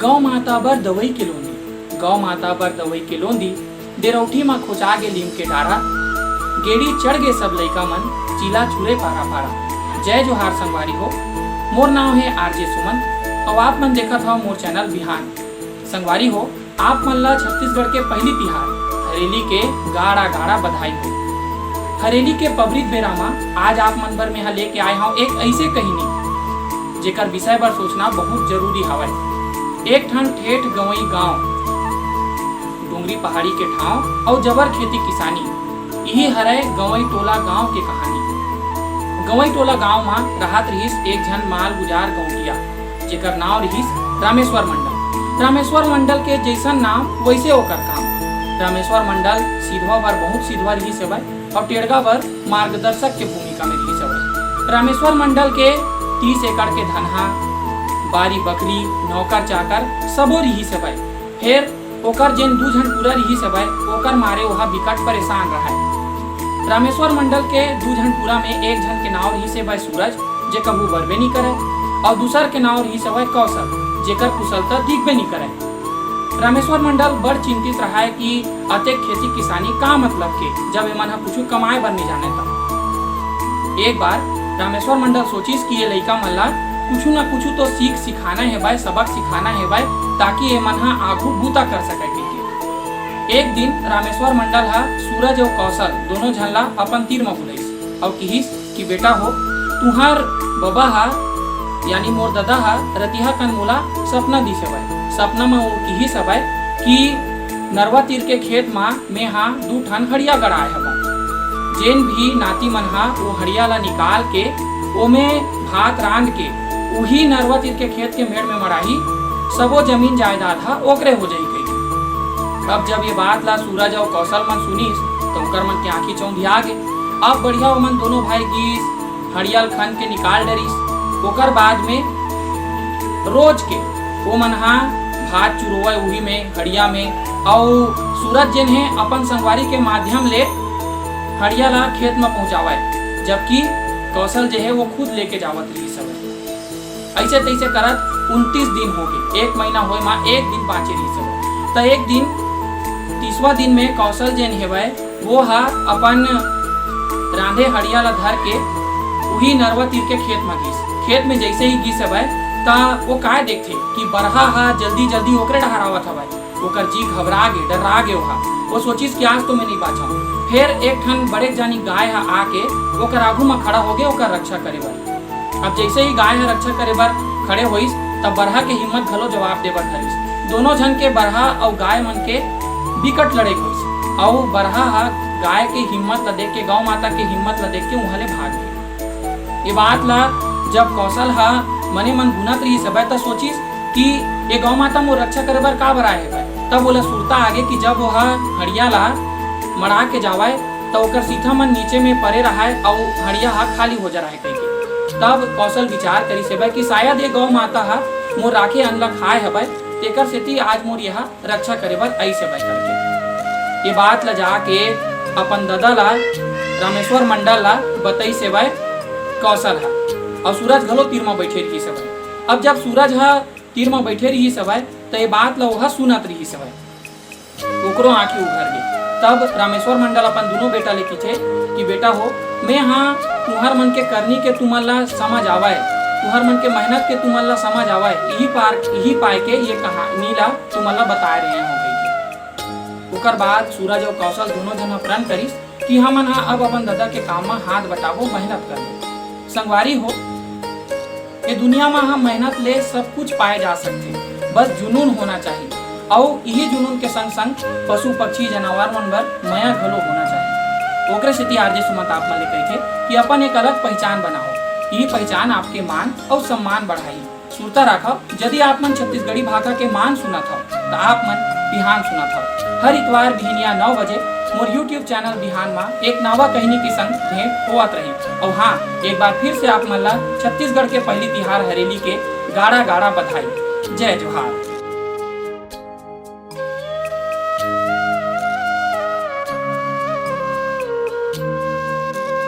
गौ माता बर दवई के लोंदी, गौ माता बर दवई के लोंदी, देरौठी में खोचा गे लीम के डारा, गेड़ी चढ़ गे सब लइका मन, चीला छुरे पारा पारा। जय जोहार संगवारी हो, मोर नाम है आरजे सुमन और आप मन देखत हो मोर चैनल बिहान। संगवारी हो, आप मन ला छत्तीसगढ़ के पहली तिहार हरेली के गाड़ा गाड़ा बधाई हो। हरेली के पबरित बेरा में आज आप मन बर में लेके आए हूँ एक ऐसे कहिनी जेकर विषय बर सोचना बहुत जरूरी हवय। एक ठन ठेठ गवई गांव, डोंगरी पहाड़ी के ठाव और जबर खेती किसानी, यही हरय गवई टोला गांव के कहानी। गवई टोला गांव में रहत रहिस एक झन माल गुजार गौंडिया जेकर नाम रहिस रामेश्वर मंडल। रामेश्वर मंडल के जैसन नाम वैसे ओकर काम। रामेश्वर मंडल सीधवा पर बहुत सीधवा रहिस हवय और टेढ़गा पर मार्गदर्शक के भूमिका में रहिस हवय। रामेश्वर मंडल के 30 एकड़ के धनहा, बारी बकरी, नौकर चाकर सबो रहिस हवय। फिर ओकर जेन दू झन पूरा रहिस हवय ओकर मारे वहा बिकट परेशान रहय। रामेश्वर मंडल के दू झन पूरा में एक झन के नाव रहिस हवय सूरज, जे कबू बरबे नहीं करे, और दूसर के नाव रहिस हवय कौशल, जेकर कुशलता दिखबे नहीं करे। रामेश्वर मंडल बड़ चिंतित रहा है कि अतेक खेती किसानी का मतलब के जब एमन कुछ कमाए बर नहीं जाने था। एक बार रामेश्वर मंडल सोचिस कि ये लइका मन ला कुछ ना कुछ तो सीख सिखाना है भाई, सबक सिखाना है भाई, ताकि ये मन आगू बूता कर सके के। एक दिन रामेश्वर मंडल सूरज और कौशल दोनों झन ला अपन तीर में बुलाइस और कहिस कि बेटा हो, तुहार बाबा यानी मोर दादा रतिहा कन मोला सपना दिस हवय। सपना में वो कहिस हवय कि नरवा तीर के खेत में दू ठन हड़िया गड़ाए हवय। जेन भी नाती मन वो हड़िया ला निकाल के ओमे भात रांध के उही नरवा तीर के खेत के मेड़ में मड़ाही, सबो जमीन जायदाद ओकरे हो जाई कही। अब जब ये बात ला सूरज और कौशल मन सुनिस तो ओकर मन के आंखी चौंधिया गे। अब बढ़िया ओमन दोनों भाई गीस हड़ियल खन के निकाल डरिस। ओकर बाद में रोज के ओमन भात चुरोवा उही में हड़िया में, और सूरज जेन है अपन संगवारी के माध्यम ले हड़िया ला खेत में पहुंचावे, जबकि कौशल जो है वो खुद लेके जावत रही सब। ऐसे तैसे करत 29 दिन हो गए, एक महीना होए मां एक दिन बाँचे रही सब। तो एक दिन 30वां दिन में कौशल जेन है वो अपन रांधे हड़िया ला धर के वही नरवा तीर के खेत में घिस। खेत में जैसे ही घिस हवय ता वो काय देखथे कि बरहा जल्दी जल्दी ओकरे डहरावत हवय। ओकर जी घबरा गे, डरा गे। वो सोचिस कि आज तो मैं नहीं बाँचाऊं। फिर एक ठन बड़े जानी गाय आके ओकर आगू में खड़ा हो गए ओकर रक्षा करे बर। अब जैसे ही गाय रक्षा करे बर खड़े होइस तब बरहा के हिम्मत घलो जवाब दे बर धरिस। दोनों झन के बरहा और गाय मन के बिकट लड़े होइस और बरहा गाय के हिम्मत ला देख के, गौ माता के हिम्मत ला देख के वहाँ ले भाग गए। ये बात ला जब कौशल मने मन गुनत रही सब तो सोचिस कि ये गौ माता मोर रक्षा करे बर का बराए है। तब बोला सुरता आगे कि जब वह हड़िया ला मड़ा के जावाए तो ओकर सीधा मन नीचे में परे रहा है और हड़िया खाली हो जा रहा है कहीं। तब कौशल विचार करी से कि शायद ये गौ माता मोर राखे अन्न ला खाए हवय, तेकर सेती आज मोर यह रक्षा करे बर ऐसे बै करके। ये बात ला जाके अपन दादा ला रामेश्वर मंडल ला बताई से कौशल और सूरज घलो तीर में बैठे रही सब। अब जब सूरज तीर में बैठे रही सब तो ये बात ला वह सुनत रही सब, ओकरो आंखें उभर गई। तब रामेश्वर मंडल अपन दोनों बेटा ले पूछे कि बेटा हो, मैं तुम्हार मन के करनी के तुमन ला समझ आवाए, तुम्हार मन के मेहनत के तुमन ला समझ आवाए, यही पाए के ये कहानी ला तुमन ला बता रहे हैं। ओकर बाद सूरज और कौशल दोनों जन प्रण करिस कि हमन अब अपन दादा के काम में हाथ बटाबो, मेहनत करो। संगवारी हो, ये दुनिया में हम मेहनत ले सब कुछ पाए जा सकते, बस जुनून होना चाहिए और यही जुनून के संग संग पशु पक्षी जानवर मन बर माया घलो होना चाहिए। ओकरे सेती आरजे सुमन आप मन ले कहिथे कि अपन एक अलग पहचान बनाओ, यही पहचान आपके मान और सम्मान बढ़ाई। सुरता रखो, यदि आप मन छत्तीसगढ़ी भाषा के मान सुनत हो तो आप मन बिहान सुनत हो। हर इतवार बिहनिया 9 बजे मोर यूट्यूब चैनल बिहान में एक नवा कहानी के संग भेंट होत रही। और हाँ, एक बार फिर से आप मन ला छत्तीसगढ़ के पहली तिहार हरेली के गाड़ा गाड़ा बधाई। जय जोहार।